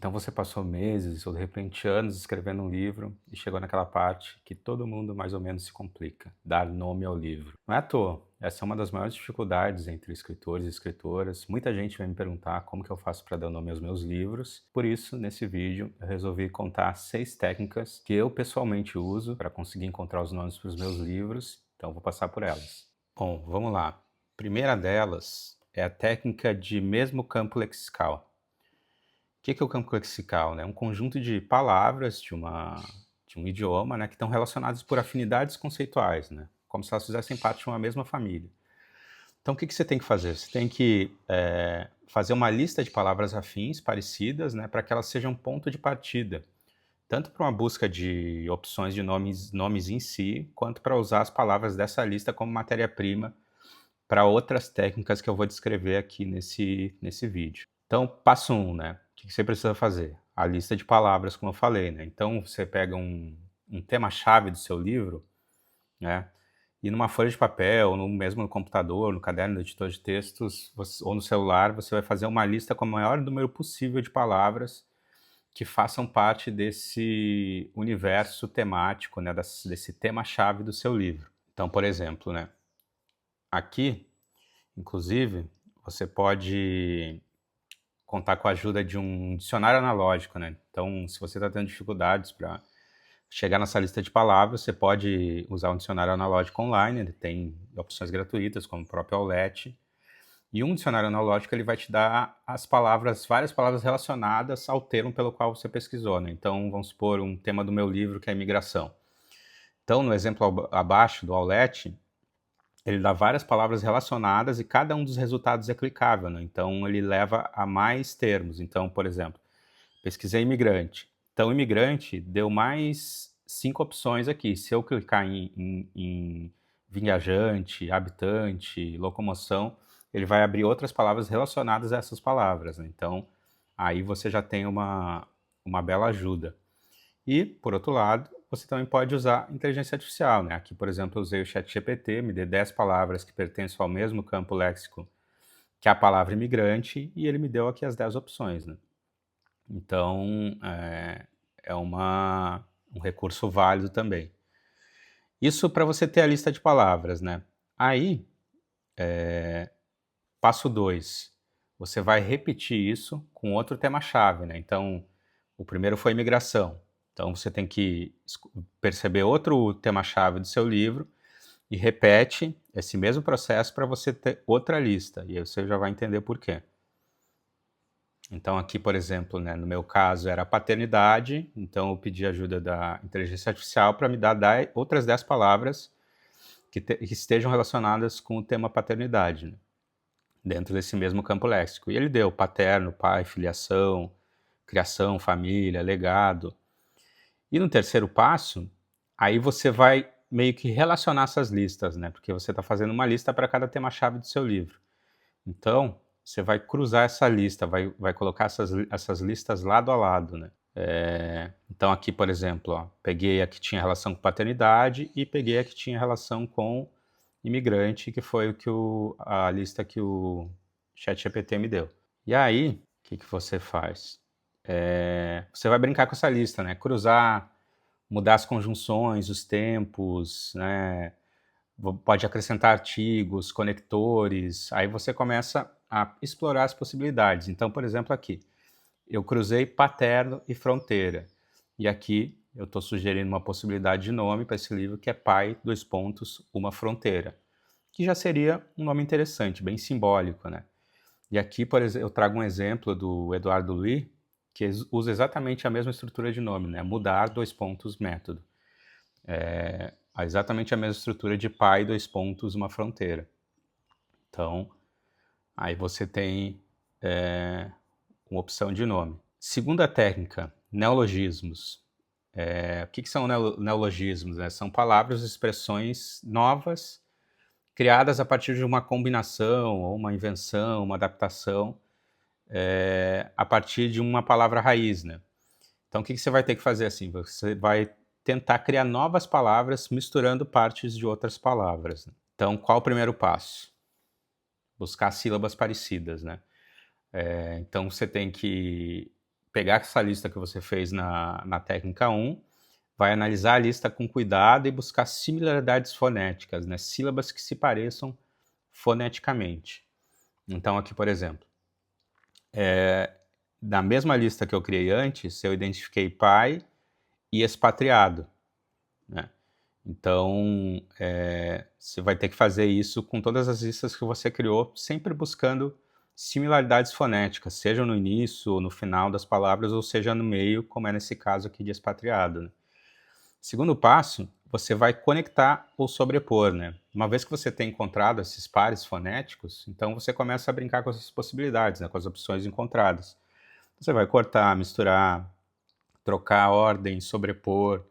Então você passou meses ou de repente anos escrevendo um livro e chegou naquela parte que todo mundo mais ou menos se complica, dar nome ao livro. Não é à toa, essa é uma das maiores dificuldades entre escritores e escritoras. Muita gente vem me perguntar como que eu faço para dar nome aos meus livros. Por isso, nesse vídeo, eu resolvi contar 6 técnicas que eu pessoalmente uso para conseguir encontrar os nomes para os meus livros. Então eu vou passar por elas. Bom, vamos lá. Primeira delas é a técnica de mesmo campo lexical. O que é o campo lexical, né? Um conjunto de palavras de um idioma, né, que estão relacionadas por afinidades conceituais, né? Como se elas fizessem parte de uma mesma família. Então, o que você tem que fazer? Você tem que fazer uma lista de palavras afins, parecidas, né, para que elas sejam ponto de partida, tanto para uma busca de opções de nomes em si, quanto para usar as palavras dessa lista como matéria-prima para outras técnicas que eu vou descrever aqui nesse vídeo. Então, passo 1, né? O que você precisa fazer? A lista de palavras, como eu falei, né? Então, você pega um tema-chave do seu livro, né? E numa folha de papel, ou mesmo no computador, no caderno do editor de textos, ou no celular, você vai fazer uma lista com o maior número possível de palavras que façam parte desse universo temático, né? Desse tema-chave do seu livro. Então, por exemplo, né? Aqui, inclusive, você pode contar com a ajuda de um dicionário analógico, né? Então, se você está tendo dificuldades para chegar nessa lista de palavras, você pode usar um dicionário analógico online, ele tem opções gratuitas, como o próprio Aulete. E um dicionário analógico ele vai te dar várias palavras relacionadas ao termo pelo qual você pesquisou, né? Então, vamos supor um tema do meu livro que é imigração. Então, no exemplo abaixo do Aulete, ele dá várias palavras relacionadas e cada um dos resultados é clicável, né? Então ele leva a mais termos. Então, por exemplo, pesquisei imigrante. Então, imigrante deu mais 5 opções aqui. Se eu clicar em viajante, habitante, locomoção, ele vai abrir outras palavras relacionadas a essas palavras, né? Então, aí você já tem uma bela ajuda. E, por outro lado, você também pode usar inteligência artificial, né? Aqui, por exemplo, eu usei o ChatGPT, me dê 10 palavras que pertencem ao mesmo campo léxico que a palavra imigrante, e ele me deu aqui as 10 opções, né? Então, é um recurso válido também. Isso para você ter a lista de palavras, né? Aí, passo 2, você vai repetir isso com outro tema-chave, né? Então, o primeiro foi imigração. Então, você tem que perceber outro tema-chave do seu livro e repete esse mesmo processo para você ter outra lista. E aí você já vai entender por quê. Então, aqui, por exemplo, né, no meu caso era paternidade. Então, eu pedi ajuda da inteligência artificial para me dar outras 10 palavras que estejam relacionadas com o tema paternidade, né, dentro desse mesmo campo léxico. E ele deu paterno, pai, filiação, criação, família, legado. E no terceiro passo, aí você vai meio que relacionar essas listas, né? Porque você está fazendo uma lista para cada tema-chave do seu livro. Então, você vai cruzar essa lista, vai colocar essas listas lado a lado, né? Então aqui, por exemplo, ó, peguei a que tinha relação com paternidade e peguei a que tinha relação com imigrante, que foi a lista que o ChatGPT me deu. E aí, o que você faz? Você vai brincar com essa lista, né? Cruzar, mudar as conjunções, os tempos, né? Pode acrescentar artigos, conectores, aí você começa a explorar as possibilidades. Então, por exemplo, aqui, eu cruzei paterno e fronteira. E aqui eu estou sugerindo uma possibilidade de nome para esse livro que é Pai, dois pontos, uma fronteira. Que já seria um nome interessante, bem simbólico, né? E aqui, por exemplo, eu trago um exemplo do Eduardo Louis, que usa exatamente a mesma estrutura de nome, né? Mudar, dois pontos, método. Exatamente a mesma estrutura de pai, dois pontos, uma fronteira. Então, aí você tem uma opção de nome. Segunda técnica, neologismos. O que são neologismos? Né? São palavras, expressões novas, criadas a partir de uma combinação, ou uma invenção, uma adaptação, a partir de uma palavra raiz, né? Então, o que você vai ter que fazer assim? Você vai tentar criar novas palavras misturando partes de outras palavras, né? Então, qual o primeiro passo? Buscar sílabas parecidas, né? Então, você tem que pegar essa lista que você fez na técnica 1, vai analisar a lista com cuidado e buscar similaridades fonéticas, né? Sílabas que se pareçam foneticamente. Então, aqui, por exemplo, na mesma lista que eu criei antes, eu identifiquei pai e expatriado, né? Então, você vai ter que fazer isso com todas as listas que você criou, sempre buscando similaridades fonéticas, seja no início ou no final das palavras, ou seja no meio, como é nesse caso aqui de expatriado, né? Segundo passo, você vai conectar ou sobrepor, né? Uma vez que você tem encontrado esses pares fonéticos, então você começa a brincar com essas possibilidades, né? Com as opções encontradas. Você vai cortar, misturar, trocar a ordem, sobrepor.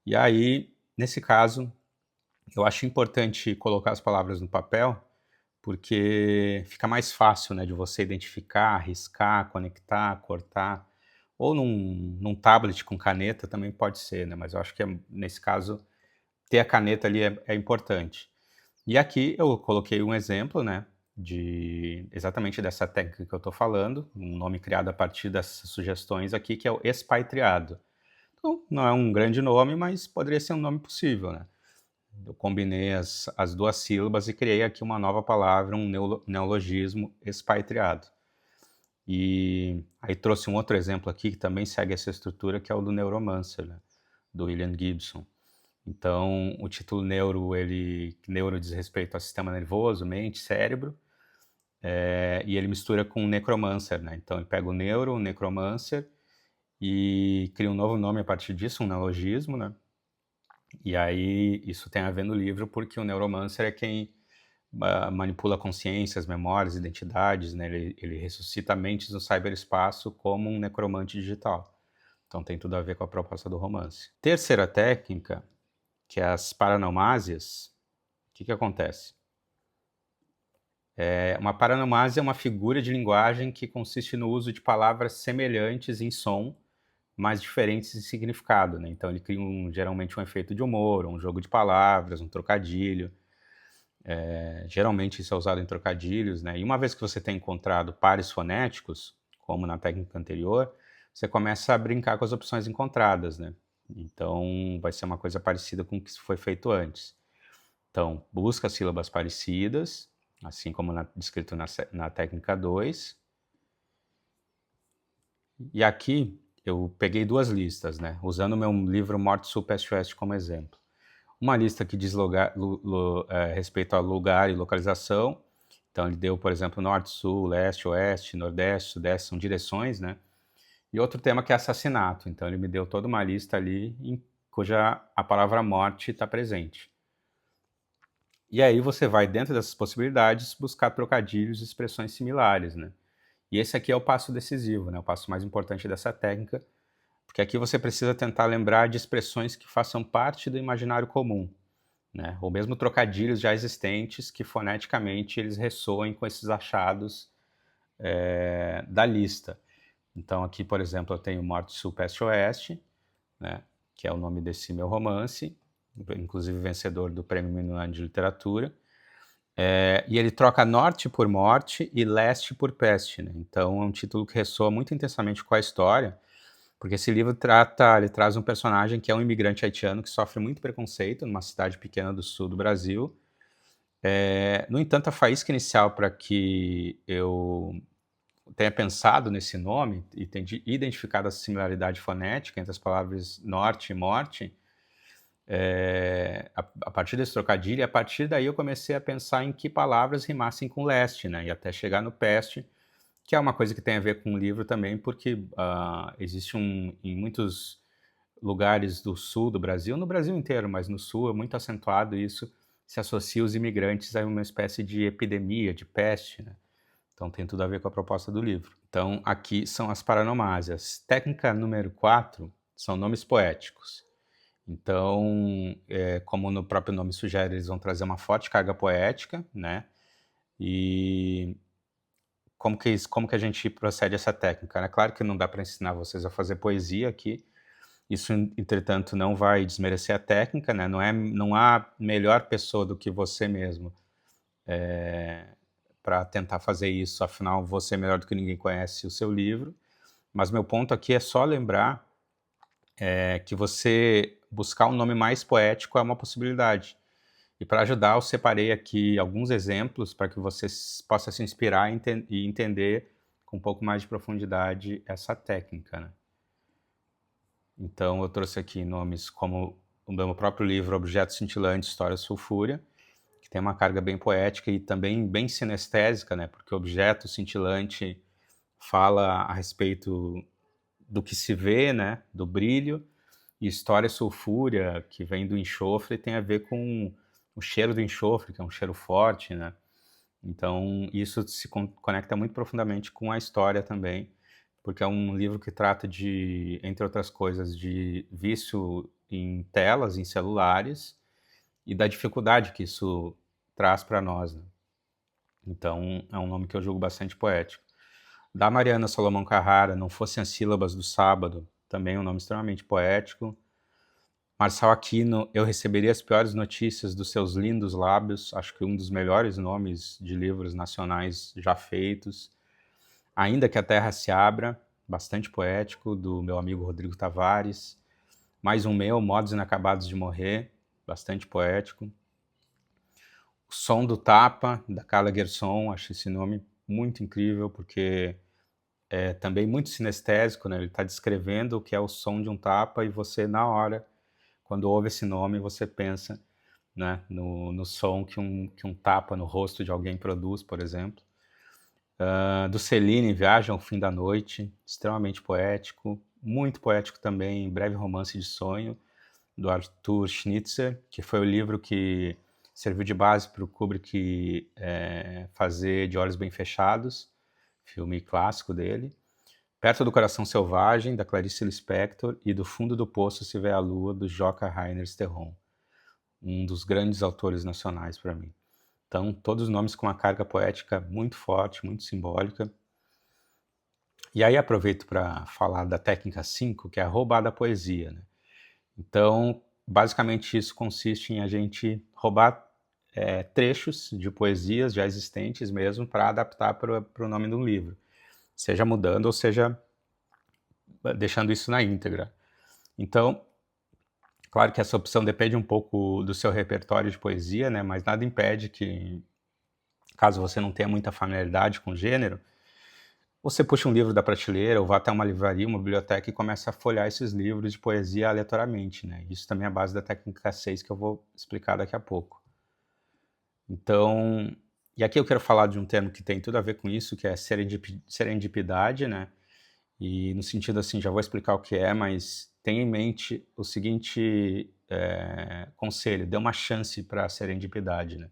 E aí, nesse caso, eu acho importante colocar as palavras no papel, porque fica mais fácil, né, de você identificar, riscar, conectar, cortar. Ou num tablet com caneta também pode ser, né? Mas eu acho que nesse caso ter a caneta ali é importante. E aqui eu coloquei um exemplo, né, exatamente dessa técnica que eu estou falando, um nome criado a partir dessas sugestões aqui, que é o expatriado. Então, não é um grande nome, mas poderia ser um nome possível, né? Eu combinei as duas sílabas e criei aqui uma nova palavra, um neologismo, expatriado. E aí trouxe um outro exemplo aqui que também segue essa estrutura, que é o do Neuromancer, né, do William Gibson. Então, o título neuro diz respeito ao sistema nervoso, mente, cérebro, e ele mistura com necromancer, né? Então, ele pega o necromancer, e cria um novo nome a partir disso, um neologismo, né? E aí, isso tem a ver no livro, porque o neuromancer é quem manipula consciências, memórias, identidades, né? Ele ressuscita mentes no cyberespaço como um necromante digital. Então, tem tudo a ver com a proposta do romance. Terceira técnica, que é as paranomásias. O que acontece? Uma paranomásia é uma figura de linguagem que consiste no uso de palavras semelhantes em som, mas diferentes em significado, né? Então ele cria geralmente um efeito de humor, um jogo de palavras, um trocadilho. Geralmente isso é usado em trocadilhos, né? E uma vez que você tem encontrado pares fonéticos, como na técnica anterior, você começa a brincar com as opções encontradas, né? Então vai ser uma coisa parecida com o que foi feito antes. Então, busca sílabas parecidas, assim como descrito na técnica 2. E aqui eu peguei duas listas, né, usando o meu livro Morte, Sul, Peste, Oeste como exemplo. Uma lista que diz respeito a lugar e localização. Então, ele deu, por exemplo, Norte, Sul, Leste, Oeste, Nordeste, Sudeste, são direções, né? E outro tema que é assassinato. Então, ele me deu toda uma lista ali cuja a palavra morte está presente. E aí você vai, dentro dessas possibilidades, buscar trocadilhos e expressões similares, né? E esse aqui é o passo decisivo, né? O passo mais importante dessa técnica, porque aqui você precisa tentar lembrar de expressões que façam parte do imaginário comum, né? Ou mesmo trocadilhos já existentes que foneticamente eles ressoem com esses achados da lista. Então aqui, por exemplo, eu tenho Morte, Sul, Peste, Oeste, né? Que é o nome desse meu romance, inclusive vencedor do Prêmio Minuano de Literatura. E ele troca norte por morte e leste por peste, né? Então é um título que ressoa muito intensamente com a história, porque esse livro ele traz um personagem que é um imigrante haitiano que sofre muito preconceito numa cidade pequena do sul do Brasil. No entanto, a faísca inicial para que eu tenha pensado nesse nome e tenha identificado a similaridade fonética entre as palavras norte e morte, a partir desse trocadilho, e a partir daí eu comecei a pensar em que palavras rimassem com leste, né? E até chegar no peste, que é uma coisa que tem a ver com o livro também, porque existe em muitos lugares do sul do Brasil, no Brasil inteiro, mas no sul é muito acentuado isso, se associa os imigrantes a uma espécie de epidemia, de peste, né? Então tem tudo a ver com a proposta do livro. Então aqui são as paranomásias. Técnica número 4 são nomes poéticos. Então, como no próprio nome sugere, eles vão trazer uma forte carga poética, né? E como que a gente procede a essa técnica, né? Claro que não dá para ensinar vocês a fazer poesia aqui. Isso, entretanto, não vai desmerecer a técnica, né? Não há melhor pessoa do que você mesmo para tentar fazer isso. Afinal, você melhor do que ninguém conhece o seu livro. Mas meu ponto aqui é só lembrar que você buscar um nome mais poético é uma possibilidade. E para ajudar, eu separei aqui alguns exemplos para que você possa se inspirar e entender com um pouco mais de profundidade essa técnica, né? Então, eu trouxe aqui nomes como o meu próprio livro, Objeto Cintilante, História Sulfúria, que tem uma carga bem poética e também bem sinestésica, né? Porque o objeto cintilante fala a respeito do que se vê, né? Do brilho. E História Sulfúria, que vem do enxofre, tem a ver com o cheiro do enxofre, que é um cheiro forte, né? Então, isso se conecta muito profundamente com a história também, porque é um livro que trata de, entre outras coisas, de vício em telas, em celulares, e da dificuldade que isso traz para nós, né? Então, é um nome que eu julgo bastante poético. Da Mariana Salomão Carrara, Não Fossem as Sílabas do Sábado, também é um nome extremamente poético. Marçal Aquino, Eu Receberia as Piores Notícias dos Seus Lindos Lábios, acho que um dos melhores nomes de livros nacionais já feitos. Ainda que a Terra se Abra, bastante poético, do meu amigo Rodrigo Tavares. Mais um meu, Modos Inacabados de Morrer, bastante poético. O Som do Tapa, da Carla Gerson, acho esse nome muito incrível, porque é também muito sinestésico, né? Ele está descrevendo o que é o som de um tapa e você, na hora, quando ouve esse nome, você pensa, né, no som que um tapa no rosto de alguém produz, por exemplo. Do Celine, Viagem ao Fim da Noite, extremamente poético. Muito poético também, Breve Romance de Sonho, do Arthur Schnitzer, que foi o livro que serviu de base para o Kubrick fazer De Olhos Bem Fechados, filme clássico dele. Perto do Coração Selvagem, da Clarice Lispector, e Do Fundo do Poço Se Vê a Lua, do Joca Rainer Sterron, um dos grandes autores nacionais para mim. Então, todos os nomes com uma carga poética muito forte, muito simbólica. E aí aproveito para falar da técnica 5, que é a roubada da poesia, né? Então, basicamente isso consiste em a gente roubar trechos de poesias já existentes mesmo para adaptar para o nome de um livro, seja mudando ou seja deixando isso na íntegra. Então, claro que essa opção depende um pouco do seu repertório de poesia, né? Mas nada impede que, caso você não tenha muita familiaridade com o gênero, você puxa um livro da prateleira ou vá até uma livraria, uma biblioteca e comece a folhear esses livros de poesia aleatoriamente, né? Isso também é a base da técnica 6 que eu vou explicar daqui a pouco. Então, e aqui eu quero falar de um termo que tem tudo a ver com isso, que é serendipidade, né? E no sentido assim, já vou explicar o que é, mas tenha em mente o seguinte conselho: dê uma chance para a serendipidade, né?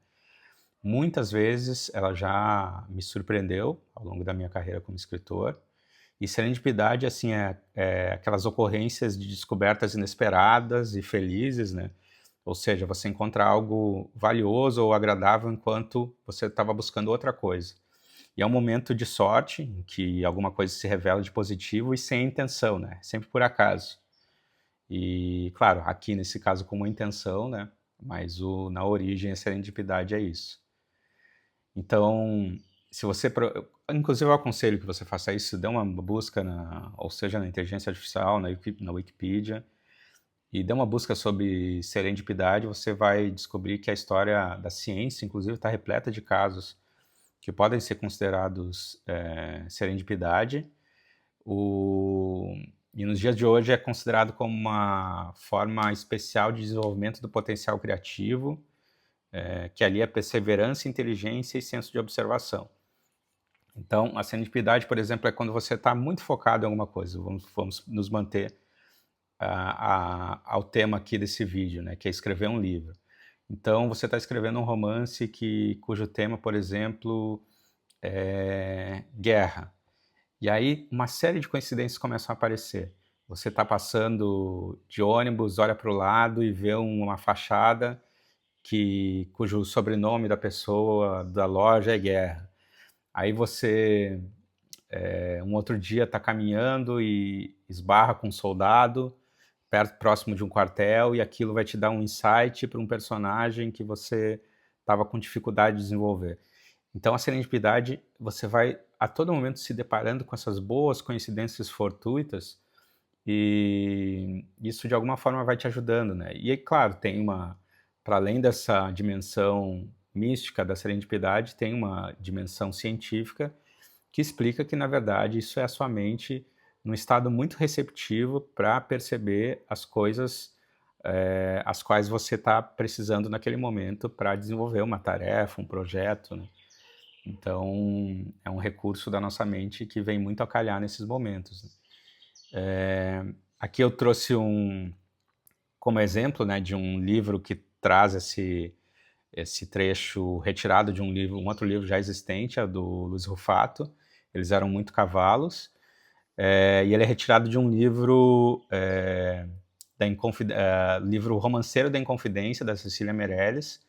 Muitas vezes ela já me surpreendeu ao longo da minha carreira como escritor. E serendipidade, assim, é aquelas ocorrências de descobertas inesperadas e felizes, né? Ou seja, você encontra algo valioso ou agradável enquanto você estava buscando outra coisa. E é um momento de sorte, em que alguma coisa se revela de positivo e sem intenção, né? Sempre por acaso. E, claro, aqui nesse caso com uma intenção, né? Mas na origem a serendipidade é isso. Então, se você... Inclusive eu aconselho que você faça isso, dê uma busca, ou seja, na inteligência artificial, na Wikipedia, e dê uma busca sobre serendipidade, você vai descobrir que a história da ciência, inclusive, está repleta de casos que podem ser considerados serendipidade. E nos dias de hoje é considerado como uma forma especial de desenvolvimento do potencial criativo, que ali é perseverança, inteligência e senso de observação. Então, a serendipidade, por exemplo, é quando você está muito focado em alguma coisa. Vamos nos manter ao tema aqui desse vídeo, né, que é escrever um livro. Então, você está escrevendo um romance cujo tema, por exemplo, é guerra. E aí, uma série de coincidências começam a aparecer. Você está passando de ônibus, olha para o lado e vê uma fachada cujo sobrenome da pessoa, da loja é Guerra. Aí você, um outro dia, está caminhando e esbarra com um soldado próximo de um quartel, e aquilo vai te dar um insight para um personagem que você estava com dificuldade de desenvolver. Então a serendipidade, você vai a todo momento se deparando com essas boas coincidências fortuitas e isso de alguma forma vai te ajudando, né. E aí, claro, para além dessa dimensão mística da serendipidade, tem uma dimensão científica que explica que, na verdade, isso é a sua mente num estado muito receptivo para perceber as coisas, as quais você está precisando naquele momento para desenvolver uma tarefa, um projeto, né. Então, é um recurso da nossa mente que vem muito a calhar nesses momentos, né. Aqui eu trouxe como exemplo, né, de um livro que traz esse trecho retirado de um outro livro já existente, é do Luiz Rufato, Eles Eram Muito Cavalos, e ele é retirado de um livro, livro Romanceiro da Inconfidência, da Cecília Meirelles,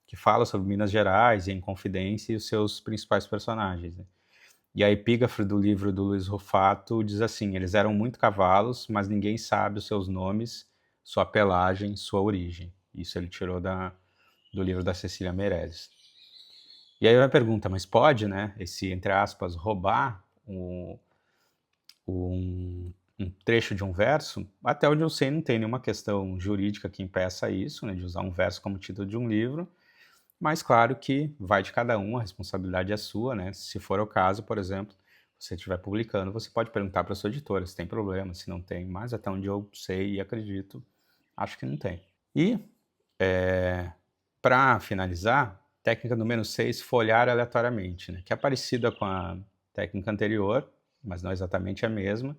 que fala sobre Minas Gerais e a Inconfidência e os seus principais personagens, né. E a epígrafe do livro do Luiz Rufato diz assim: eles eram muito cavalos, mas ninguém sabe os seus nomes, sua pelagem, sua origem. Isso ele tirou do livro da Cecília Meirelles. E aí uma pergunta, mas pode, né, esse, entre aspas, roubar um trecho de um verso? Até onde eu sei, não tem nenhuma questão jurídica que impeça isso, né, de usar um verso como título de um livro, mas claro que vai de cada um, a responsabilidade é sua, né? Se for o caso, por exemplo, você estiver publicando, você pode perguntar para a sua editora se tem problema, se não tem, mas até onde eu sei e acredito, acho que não tem. E, para finalizar, técnica número 6, folhear aleatoriamente, né? Que é parecida com a técnica anterior, mas não exatamente a mesma,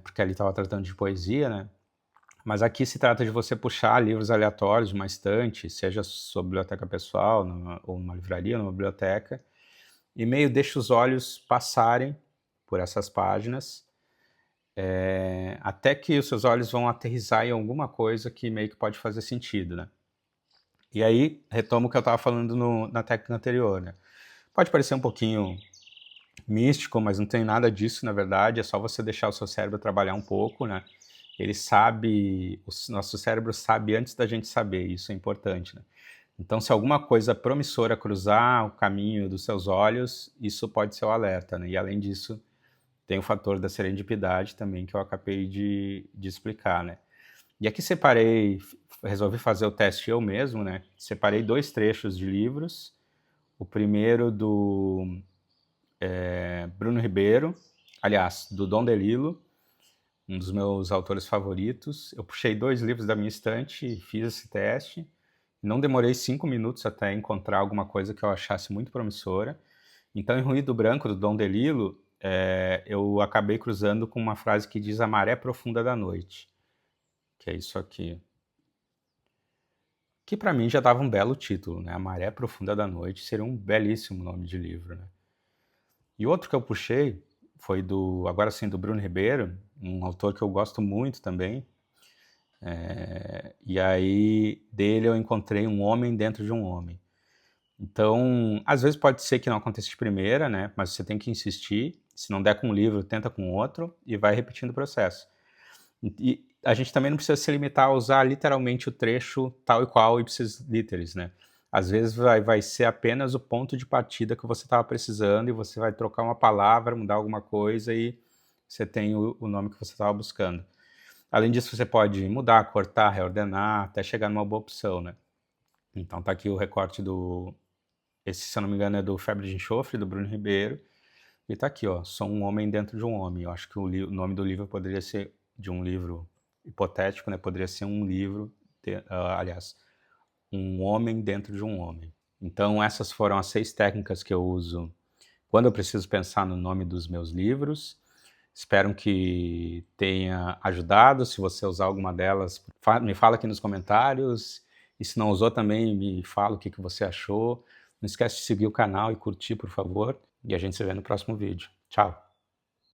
porque ali estava tratando de poesia, né? Mas aqui se trata de você puxar livros aleatórios de uma estante, seja sua biblioteca pessoal, ou numa livraria, numa biblioteca, e meio deixa os olhos passarem por essas páginas, até que os seus olhos vão aterrissar em alguma coisa que meio que pode fazer sentido, né? E aí, retomo o que eu estava falando na técnica anterior, né? Pode parecer um pouquinho místico, mas não tem nada disso, na verdade, é só você deixar o seu cérebro trabalhar um pouco, né? Ele sabe, o nosso cérebro sabe antes da gente saber, isso é importante, né? Então, se alguma coisa promissora cruzar o caminho dos seus olhos, isso pode ser o alerta, né? E além disso, tem o fator da serendipidade também, que eu acabei de explicar, né? E aqui resolvi fazer o teste eu mesmo, né? Separei 2 trechos de livros. O primeiro do Bruno Ribeiro, aliás, do Dom DeLillo, um dos meus autores favoritos. Eu puxei 2 livros da minha estante e fiz esse teste. Não demorei 5 minutos até encontrar alguma coisa que eu achasse muito promissora. Então, em Ruído Branco, do Dom DeLillo, eu acabei cruzando com uma frase que diz a maré profunda da noite, que é isso aqui. Que para mim já dava um belo título, né? A Maré Profunda da Noite seria um belíssimo nome de livro, né? E outro que eu puxei foi agora sim, do Bruno Ribeiro, um autor que eu gosto muito também. E aí, dele eu encontrei Um Homem Dentro de um Homem. Então, às vezes pode ser que não aconteça de primeira, né? Mas você tem que insistir. Se não der com um livro, tenta com outro e vai repetindo o processo. E a gente também não precisa se limitar a usar literalmente o trecho tal e qual ipsis literis, né? Às vezes vai ser apenas o ponto de partida que você estava precisando e você vai trocar uma palavra, mudar alguma coisa e você tem o nome que você estava buscando. Além disso, você pode mudar, cortar, reordenar, até chegar numa boa opção, né? Então tá aqui o recorte esse, se eu não me engano, é do Febre de Enxofre, do Bruno Ribeiro. E tá aqui, ó, Sou um Homem Dentro de um Homem. Eu acho que o nome do livro poderia ser, de um livro hipotético, né? Poderia ser um livro, aliás, Um Homem Dentro de um Homem. Então essas foram as 6 técnicas que eu uso quando eu preciso pensar no nome dos meus livros. Espero que tenha ajudado. Se você usar alguma delas, me fala aqui nos comentários. E se não usou também, me fala o que você achou. Não esquece de seguir o canal e curtir, por favor. E a gente se vê no próximo vídeo. Tchau!